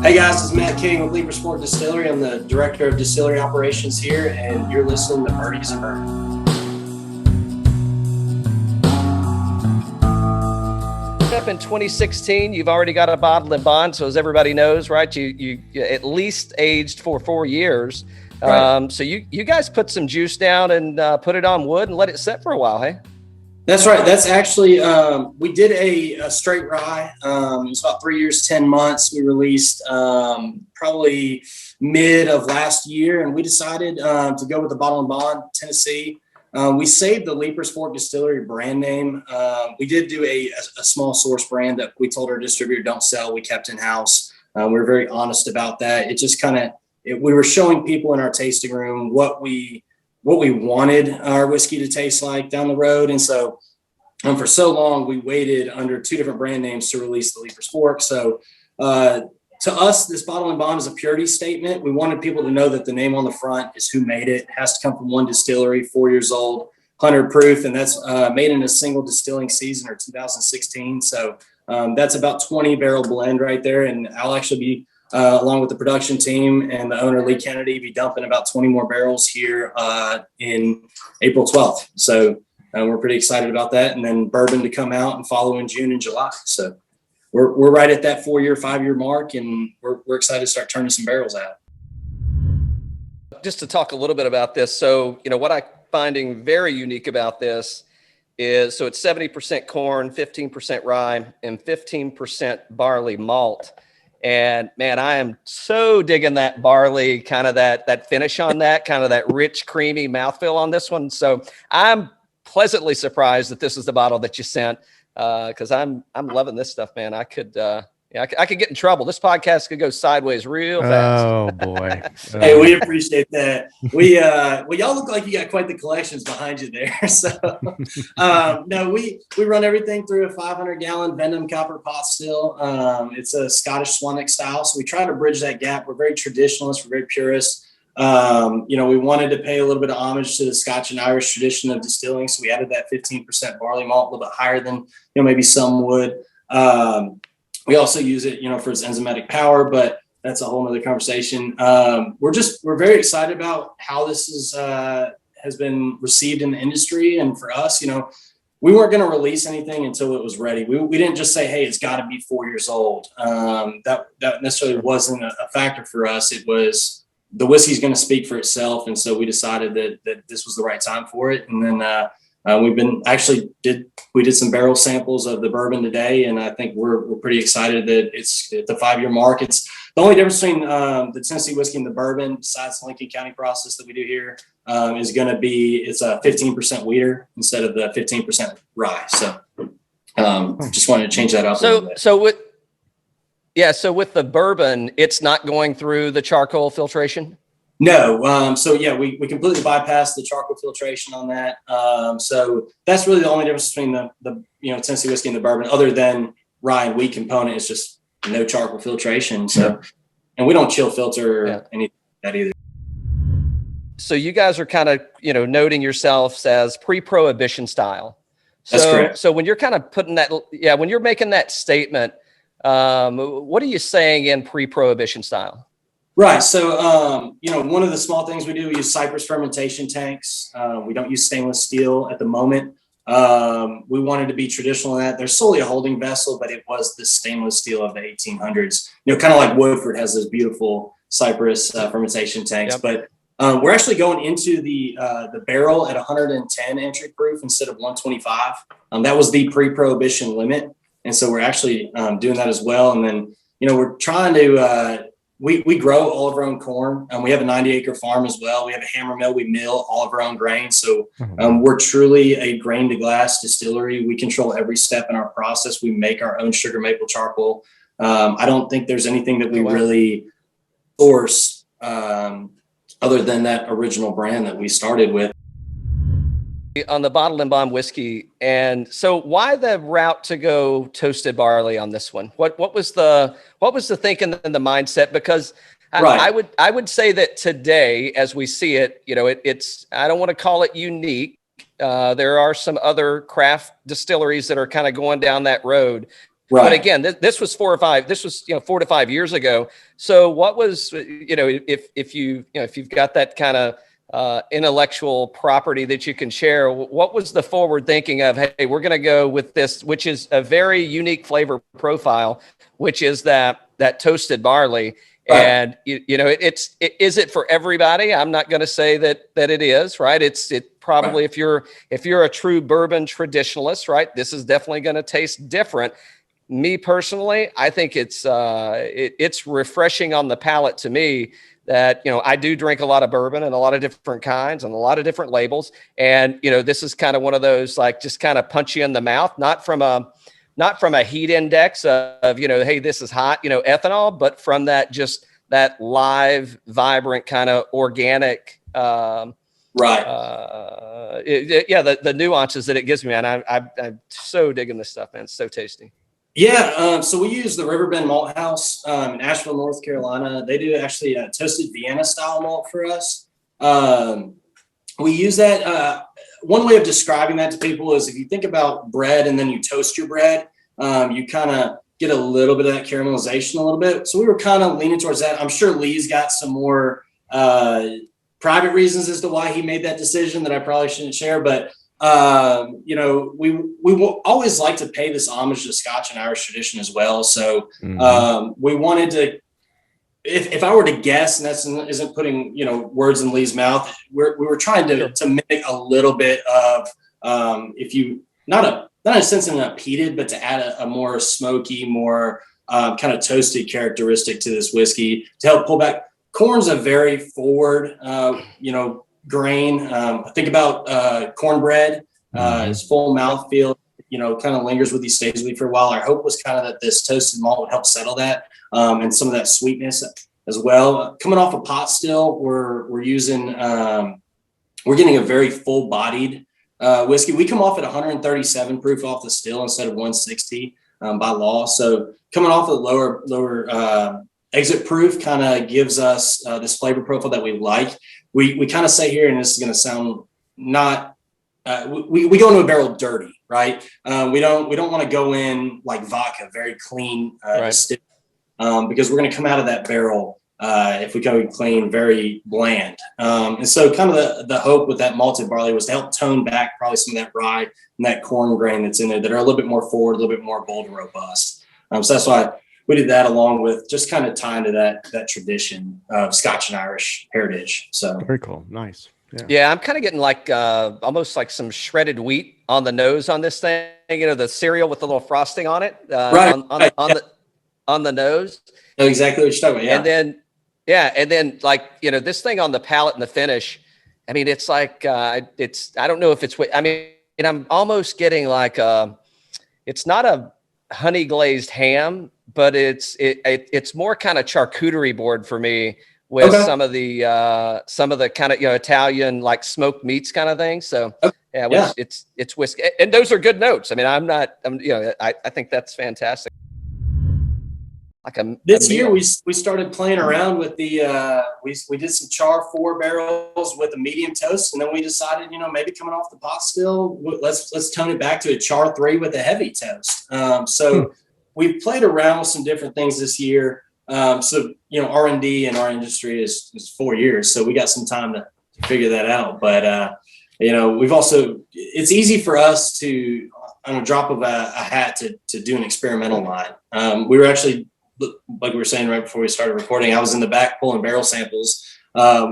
Hey guys, this is Matt King with Leiper Sport Distillery. I'm the Director of Distillery Operations here, and you're listening to Birdies Bourbon. Up in 2016, you've already got a bottle in bond, so as everybody knows, right? You at least aged for 4 years. Right. So you guys put some juice down and put it on wood and let it sit for a while, hey? That's right. That's actually, we did a straight rye. It was about 3 years, 10 months. We released probably mid of last year, and we decided to go with the bottle and bond, Tennessee. We saved the Leiper Sport Distillery brand name. We did do a small source brand that we told our distributor don't sell. We kept in house. We were very honest about that. It just we were showing people in our tasting room what we wanted our whiskey to taste like down the road. And so for so long, we waited under 2 different brand names to release the Leiper Sport. So to us, this bottle and bond is a purity statement. We wanted people to know that the name on the front is who made it. It has to come from one distillery, 4 years old, 100 proof, and that's made in a single distilling season or 2016. So that's about 20 barrel blend right there. And I'll actually be along with the production team and the owner, Lee Kennedy, be dumping about 20 more barrels here in April 12th. So we're pretty excited about that. And then bourbon to come out and follow in June and July. So we're right at that 4-year, 5-year mark, and we're excited to start turning some barrels out. Just to talk a little bit about this. So, what I'm finding very unique about this is, so it's 70% corn, 15% rye, and 15% barley malt. And man, I am so digging that barley, kind of that finish on that, kind of that rich, creamy mouthfeel on this one. So I'm pleasantly surprised that this is the bottle that you sent, because I'm loving this stuff, man. I could get in trouble. This podcast could go sideways real fast. Oh boy! Hey, we appreciate that. Well, y'all look like you got quite the collections behind you there. So, no, we run everything through a 500-gallon Venom copper pot still. It's a Scottish Swanwick style, so we try to bridge that gap. We're very traditionalist. We're very purist. We wanted to pay a little bit of homage to the Scotch and Irish tradition of distilling, so we added that 15% barley malt, a little bit higher than maybe some would. We also use it, for its enzymatic power, but that's a whole nother conversation. We're very excited about how this has been received in the industry. And for us, we weren't going to release anything until it was ready. We didn't just say, hey, it's got to be 4 years old. That necessarily wasn't a factor for us. It was the whiskey's going to speak for itself. And so we decided that this was the right time for it. And then, we did some barrel samples of the bourbon today, and I think we're pretty excited that it's at the 5-year mark. It's the only difference between the Tennessee whiskey and the bourbon, besides the Lincoln County process that we do here, is going to be it's a 15% wheater instead of the 15% rye. So just wanted to change that up. So with the bourbon, it's not going through the charcoal filtration. No. We completely bypassed the charcoal filtration on that. So that's really the only difference between the Tennessee whiskey and the bourbon, other than rye and wheat component, is just no charcoal filtration. So, and we don't chill filter anything like that either. So you guys are kind of, noting yourselves as pre-prohibition style. That's correct. So when you're kind of when you're making that statement, what are you saying in pre-prohibition style? Right. So, one of the small things we do, we use cypress fermentation tanks. We don't use stainless steel at the moment. We wanted to be traditional in that. They're solely a holding vessel, but it was the stainless steel of the 1800s. Kind of like Woodford has those beautiful cypress fermentation tanks. Yep. But we're actually going into the barrel at 110 entry proof instead of 125. That was the pre-prohibition limit. And so we're actually doing that as well. And then, we're trying to we grow all of our own corn. We have a 90-acre farm as well. We have a hammer mill. We mill all of our own grain. So we're truly a grain to glass distillery. We control every step in our process. We make our own sugar maple charcoal. I don't think there's anything that we really source other than that original brand that we started with. On the bottle and bond whiskey. And so why the route to go toasted barley on this one? What was the thinking and the mindset? Because I would say that today, as we see it, it's, I don't want to call it unique. There are some other craft distilleries that are kind of going down that road, Right. But again, this was 4 to 5 years ago. So what was, if you've got that kind of intellectual property that you can share, what was the forward thinking of, hey, we're going to go with this, which is a very unique flavor profile, which is that toasted barley. Right. And is it for everybody? I'm not going to say that it is, right? It probably, if you're a true bourbon traditionalist, right, this is definitely going to taste different. Me personally, I think it's refreshing on the palate to me that, I do drink a lot of bourbon and a lot of different kinds and a lot of different labels. And, this is kind of one of those, like, just kind of punch you in the mouth, not from a heat index of, hey, this is hot, ethanol, but from that live, vibrant kind of organic, right. The nuances that it gives me, man. I'm so digging this stuff, man. It's so tasty. Yeah. So we use the Riverbend Malt House in Asheville, North Carolina. They do actually a toasted Vienna style malt for us. We use that. One way of describing that to people is if you think about bread and then you toast your bread, you kind of get a little bit of that caramelization a little bit. So we were kind of leaning towards that. I'm sure Lee's got some more private reasons as to why he made that decision that I probably shouldn't share. But, we will always like to pay this homage to Scotch and Irish tradition as well. So we wanted to, if I were to guess, and that isn't putting, words in Lee's mouth, we were trying to mimic a little bit of, not in a sense in a peated, but to add a more smoky, more kind of toasted characteristic to this whiskey to help pull back. Corn's a very forward, grain. Think about cornbread. It's full mouthfeel, kind of lingers with you, stays with you for a while. Our hope was kind of that this toasted malt would help settle that and some of that sweetness as well. Coming off a pot still, we're using, we're getting a very full-bodied whiskey. We come off at 137 proof off the still instead of 160 by law. So coming off a lower exit proof kind of gives us this flavor profile that we like. We kind of say here, and this is going to sound not, we go into a barrel dirty, right? We don't want to go in like vodka, very clean, because we're going to come out of that barrel if we go clean, very bland. And so kind of the hope with that malted barley was to help tone back probably some of that rye and that corn grain that's in there that are a little bit more forward, a little bit more bold and robust. So that's why we did that along with just kind of tying to that tradition of Scotch and Irish heritage. So very cool. Nice. Yeah, I'm kind of getting like almost like some shredded wheat on the nose on this thing. The cereal with the little frosting on it, on the nose. Know exactly what you're talking about. Yeah. And then like this thing on the palate and the finish. I mean, it's like I don't know if it's. I mean, I'm almost getting like it's not a honey glazed ham, but it's more kind of charcuterie board for me with some of the kind of Italian like smoked meats kind of thing. So it's whiskey, and those are good notes. I mean, I think that's fantastic. Like this year we started playing around with the we did some char 4 barrels with a medium toast, and then we decided maybe coming off the pot still, let's tone it back to a char 3 with a heavy toast. So we've played around with some different things this year. So R&D in our industry is 4 years, so we got some time to figure that out. But we've also, it's easy for us to on a drop of a hat to do an experimental line. We were actually, like we were saying right before we started recording, I was in the back pulling barrel samples.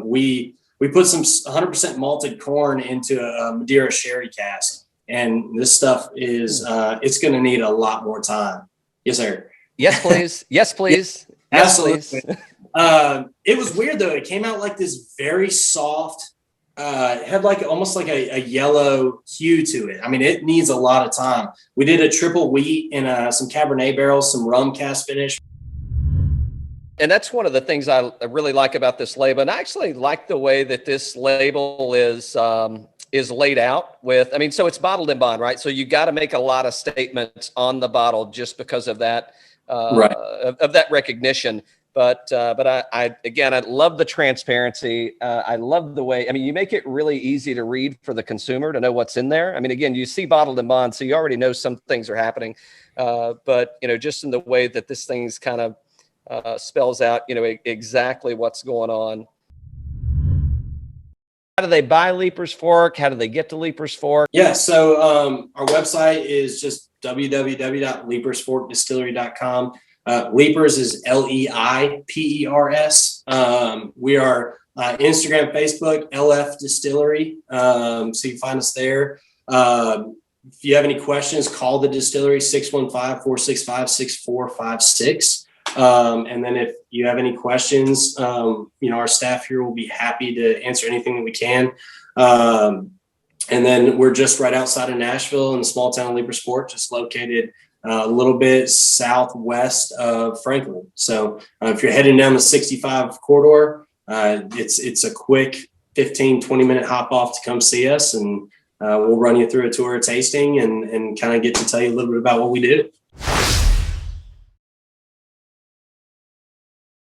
We put some 100% malted corn into a Madeira sherry cask, and this stuff is it's going to need a lot more time. Yes, sir. Yes, please. Yes, please. Yeah, absolutely. It was weird though. It came out like this very soft. It had like almost like a yellow hue to it. I mean, it needs a lot of time. We did a triple wheat in some Cabernet barrels, some rum cask finish. And that's one of the things I really like about this label. And I actually like the way that this label is laid out with, I mean, so it's bottled in bond, right? So you got to make a lot of statements on the bottle just because of that, of that recognition. But again, I love the transparency. I love the way, I mean, you make it really easy to read for the consumer to know what's in there. I mean, again, you see bottled in bond, so you already know some things are happening. But, you know, just in the way that this thing's kind of spells out, you know, exactly what's going on. How do they buy Leiper's Fork? How do they get to Leiper's Fork? Yeah, so our website is just www.leipersforkdistillery.com. Leipers is Leipers. We are Instagram, Facebook, LF Distillery. So you can find us there. If you have any questions, call the distillery 615-465-6456. And then if you have any questions, you know, our staff here will be happy to answer anything that we can. And then we're just right outside of Nashville in the small town of Leipers Fork, just located a little bit southwest of Franklin. So if you're heading down the 65 corridor, it's a quick 15, 20-minute hop off to come see us. And we'll run you through a tour of tasting and kind of get to tell you a little bit about what we do.